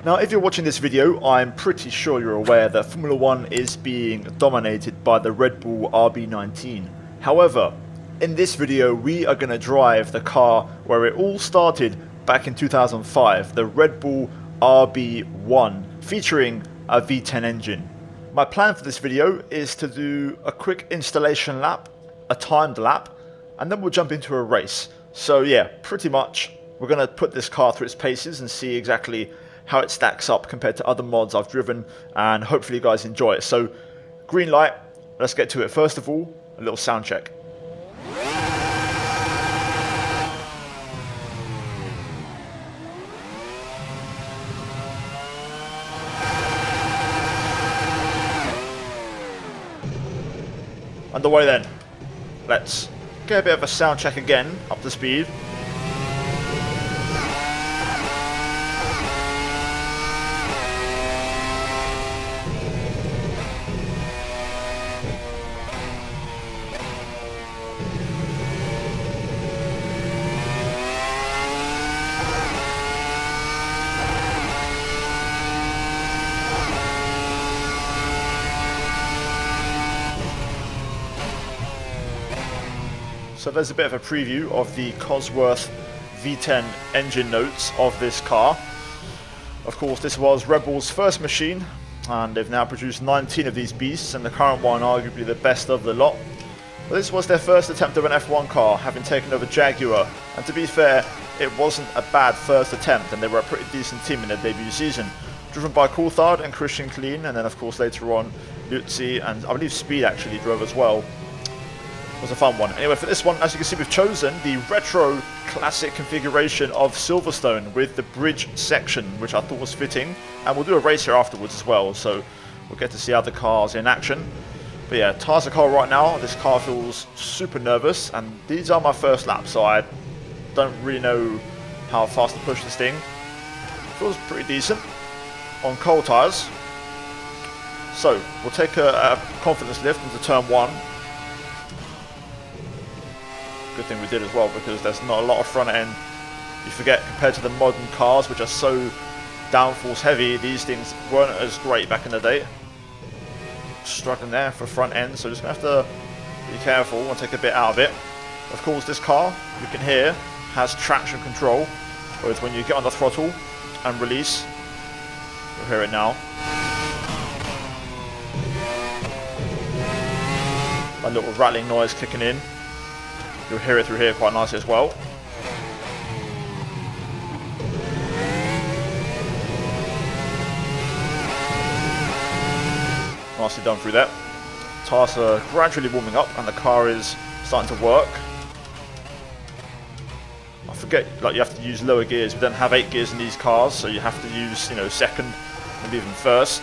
Now, if you're watching this video, I'm pretty sure you're aware that Formula 1 is being dominated by the Red Bull RB19. However, in this video, we are going to drive the car where it all started back in 2005, the Red Bull RB1, featuring a V10 engine. My plan for this video is to do a quick installation lap, a timed lap, and then we'll jump into a race. So yeah, pretty much we're going to put this car through its paces and see exactly how it stacks up compared to other mods I've driven, and hopefully you guys enjoy it. So green light, let's get to it. First of all, a little sound check. Underway then. Let's get a bit of a sound check again, up to speed. So there's a bit of a preview of the Cosworth V10 engine notes of this car. Of course, this was Red Bull's first machine, and they've now produced 19 of these beasts, and the current one arguably the best of the lot. But this was their first attempt of an F1 car, having taken over Jaguar, and to be fair, it wasn't a bad first attempt, and they were a pretty decent team in their debut season. Driven by Coulthard and Christian Klein, and then of course later on Lutzi, and I believe Speed actually drove as well. It was a fun one. Anyway, for this one, as you can see, we've chosen the retro classic configuration of Silverstone with the bridge section, which I thought was fitting. And we'll do a race here afterwards as well, so we'll get to see other cars in action. But yeah, tyres are cold right now. This car feels super nervous, and these are my first laps, so I don't really know how fast to push this thing. Feels pretty decent on cold tyres. So we'll take a confidence lift into turn 1. Good thing we did as well, because there's not a lot of front end. You forget, compared to the modern cars, which are so downforce heavy, these things weren't as great back in the day. Struggling there for front end, so just gonna have to be careful and take a bit out of it. Of course, this car, you can hear, has traction control, whereas when you get on the throttle and release, you'll hear it now. A little rattling noise kicking in. You'll hear it through here quite nicely as well. Nicely done through that. Tyres are gradually warming up and the car is starting to work. I forget, like, you have to use lower gears. We don't have 8 gears in these cars, so you have to use, second, maybe even first.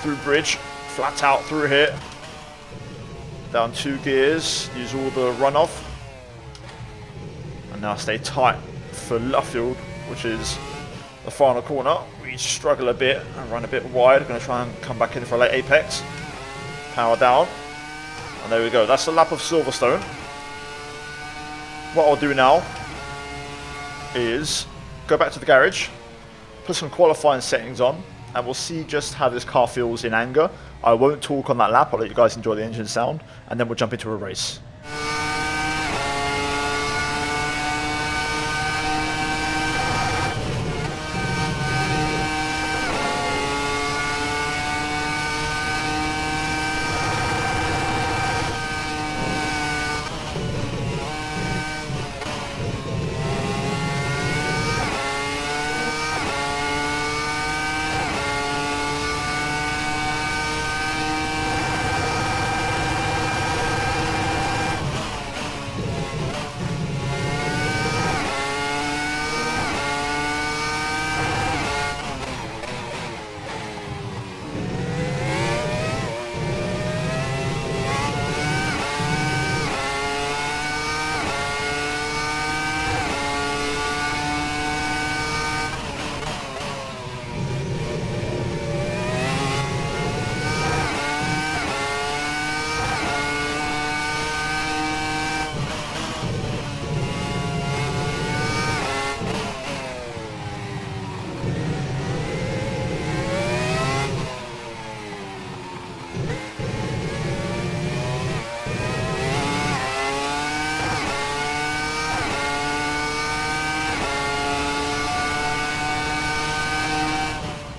Through bridge, flat out through here. Down 2 gears, use all the runoff. And now stay tight for Luffield, which is the final corner. We struggle a bit and run a bit wide. I'm going to try and come back in for a late apex. Power down. And there we go. That's the lap of Silverstone. What I'll do now is go back to the garage, put some qualifying settings on, and we'll see just how this car feels in anger. I won't talk on that lap. I'll let you guys enjoy the engine sound, and then we'll jump into a race.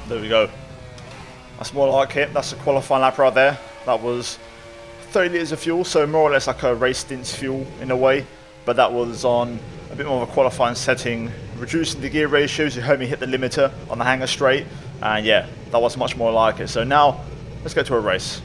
There we go. That's more like it. That's a qualifying lap right there. That was 30 litres of fuel, so more or less like a race stint's fuel in a way. But that was on a bit more of a qualifying setting, reducing the gear ratios. You heard me hit the limiter on the hanger straight. And yeah, that was much more like it. So now, let's go to a race.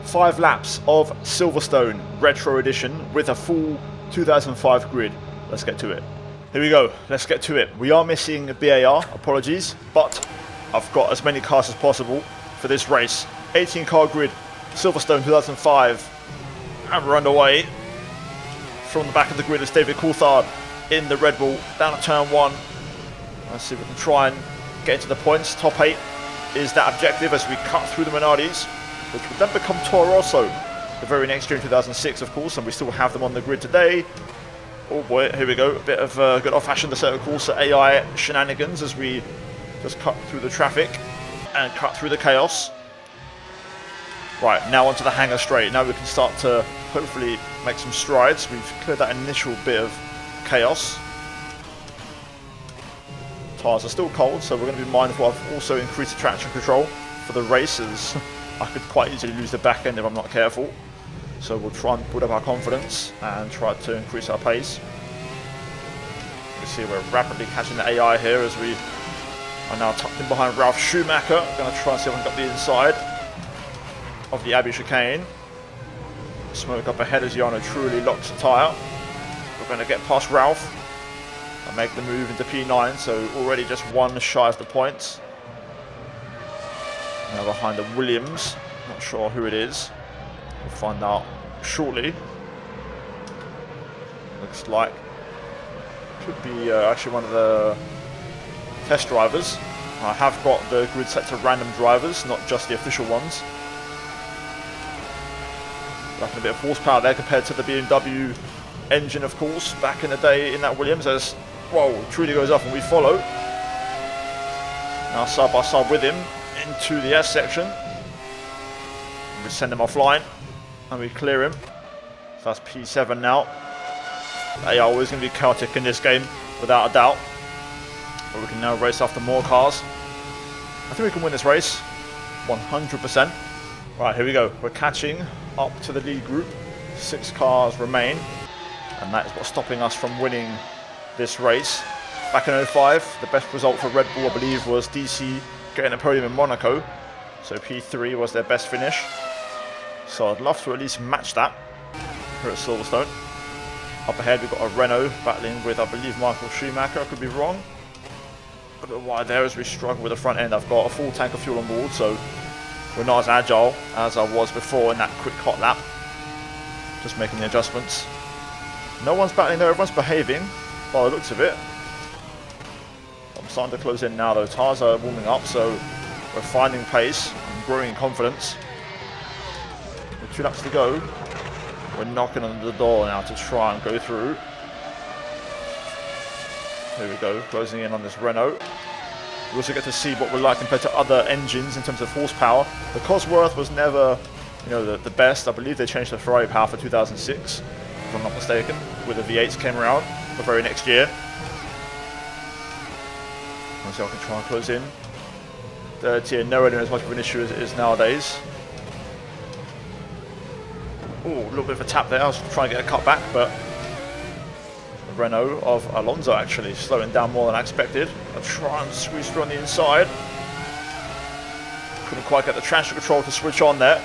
Five laps of Silverstone Retro Edition with a full 2005 grid. Let's get to it. Here we go, let's get to it. We are missing BAR, apologies, but I've got as many cars as possible for this race. 18 car grid, Silverstone 2005, and we're underway. From the back of the grid is David Coulthard in the Red Bull, down at turn 1. Let's see if we can try and get into the points. Top 8 is that objective as we cut through the Minardis, which would then become Toro Rosso the very next year in 2006, of course, and we still have them on the grid today. Oh boy, here we go, a bit of good old-fashioned Assetto Corsa AI shenanigans as we just cut through the traffic and cut through the chaos. Right, now onto the hanger straight. Now we can start to hopefully make some strides. We've cleared that initial bit of chaos. Tyres are still cold, so we're going to be mindful. I've also increased the traction control for the races. I could quite easily lose the back end if I'm not careful. So we'll try and build up our confidence and try to increase our pace. You can see we're rapidly catching the AI here as we are now tucked in behind Ralf Schumacher. Going to try and see if I can get the inside of the Abbey chicane. Smoke up ahead as Jarno truly locks the tyre. We're going to get past Ralf and make the move into P9, so already just one shy of the points. Now behind the Williams, not sure who it is. We'll find out shortly. Looks like could be actually one of the test drivers. I have got the grid set to random drivers, not just the official ones. Lacking a bit of horsepower there compared to the BMW engine, of course, back in the day in that Williams. As whoa, truly goes off and we follow. Now side by side with him into the S section. We send him offline and we clear him. So that's P7 now. They are always going to be chaotic in this game, without a doubt. But we can now race after more cars. I think we can win this race, 100%. Right, here we go. We're catching up to the lead group. 6 cars remain. And that is what's stopping us from winning this race. Back in 05, the best result for Red Bull, I believe, was DC getting a podium in Monaco. So P3 was their best finish. So I'd love to at least match that here at Silverstone. Up ahead we've got a Renault battling with, I believe, Michael Schumacher. I could be wrong. A bit wide there as we struggle with the front end. I've got a full tank of fuel on board, so we're not as agile as I was before in that quick hot lap. Just making the adjustments. No one's battling there, everyone's behaving by the looks of it. I'm starting to close in now though. Tyres are warming up, so We're finding pace and growing in confidence. With 2 laps to go, we're knocking on the door now to try and go through. Here we go, closing in on this Renault. We also get to see what we're like compared to other engines in terms of horsepower. The Cosworth was never, the best. I believe they changed the Ferrari power for 2006, if I'm not mistaken, with the V8s came around the very next year. Let's see if I can try and close in. Third tier nowhere near as much of an issue as it is nowadays. Oh, a little bit of a tap there. I was trying to get a cut back, but the Renault of Alonso actually slowing down more than I expected. I'll try and squeeze through on the inside. Couldn't quite get the traction control to switch on there.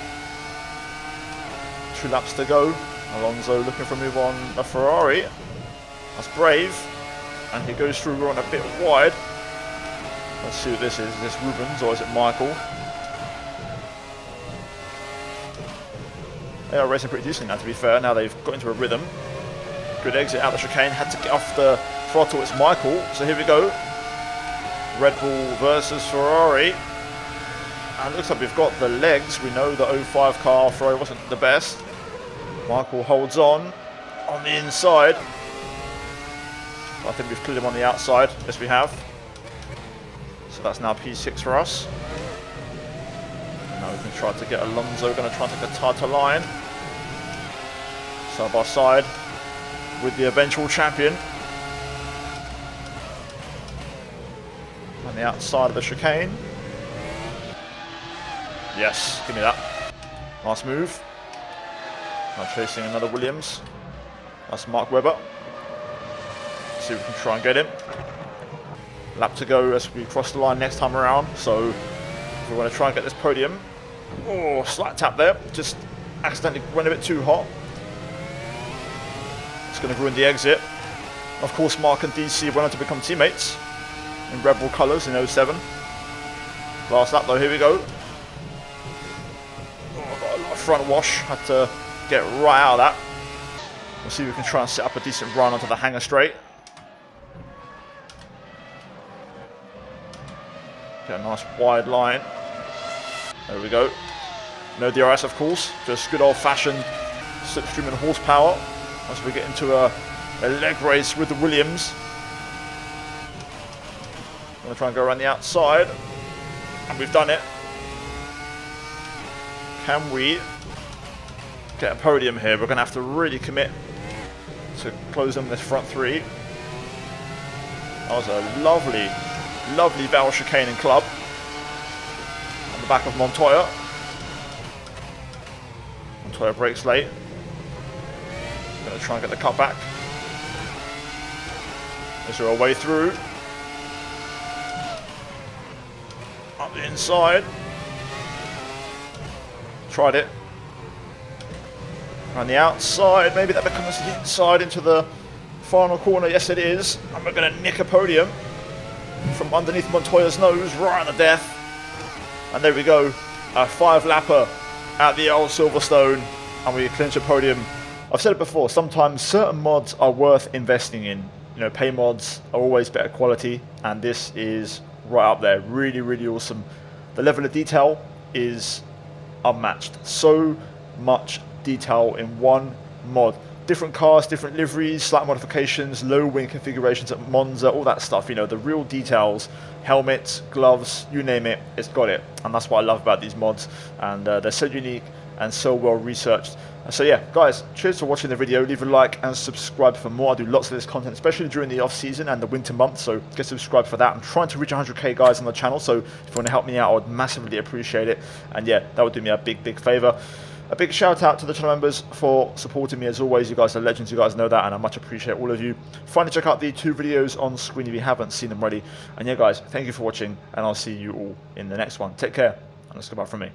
2 laps to go. Alonso looking for a move on a Ferrari. That's brave. And he goes through, we're on a bit wide. Let's see what this is. Is this Rubens or is it Michael? They are racing pretty decently now, to be fair. Now they've got into a rhythm. Good exit out the chicane. Had to get off the throttle. It's Michael. So here we go. Red Bull versus Ferrari. And it looks like we've got the legs. We know the 05 car Ferrari wasn't the best. Michael holds on the inside. I think we've cleared him on the outside. Yes, we have. So that's now P6 for us. Now we can try to get Alonso, going to try and take a tighter line. Side by side with the eventual champion. On the outside of the chicane. Yes, give me that. Nice move. Now chasing another Williams. That's Mark Webber. See if we can try and get him. Lap to go as we cross the line next time around. So if we want to try and get this podium. Oh, slight tap there. Just accidentally went a bit too hot. It's going to ruin the exit. Of course, Mark and DC went on to become teammates in Red Bull colours in 07. Last lap though, here we go. Oh, I've got a lot of front wash. Had to get right out of that. We'll see if we can try and set up a decent run onto the hangar straight. Get a nice wide line. There we go. No DRS, of course. Just good old-fashioned slipstream and horsepower as we get into a leg race with the Williams. I'm going to try and go around the outside. And we've done it. Can we get a podium here? We're going to have to really commit to closing this front three. That was a lovely barrel chicane and club on the back of Montoya. Montoya brakes late. Going to try and get the cut back. Is there a way through? Up the inside. Tried it. Around the outside. Maybe that becomes the inside into the final corner. Yes, it is. And we're going to nick a podium from underneath Montoya's nose, right on the death. And there we go. A 5-lapper at the old Silverstone. And we clinch a podium. I've said it before, sometimes certain mods are worth investing in. Pay mods are always better quality, and this is right up there. Really, really awesome. The level of detail is unmatched. So much detail in one mod. Different cars, different liveries, slight modifications, low wing configurations at Monza, all that stuff. The real details, helmets, gloves, you name it, it's got it. And that's what I love about these mods. And they're so unique and so well researched. So yeah, guys, cheers for watching the video. Leave a like and subscribe for more. I do lots of this content, especially during the off season and the winter months, so get subscribed for that. I'm trying to reach 100k guys on the channel, so if you want to help me out, I would massively appreciate it. And yeah, that would do me a big favor. A big shout out to the channel members for supporting me as always. You guys are legends, you guys know that, and I much appreciate all of you. Finally, check out the 2 videos on screen if you haven't seen them already. And yeah guys, thank you for watching, and I'll see you all in the next one. Take care, and let's go back from me.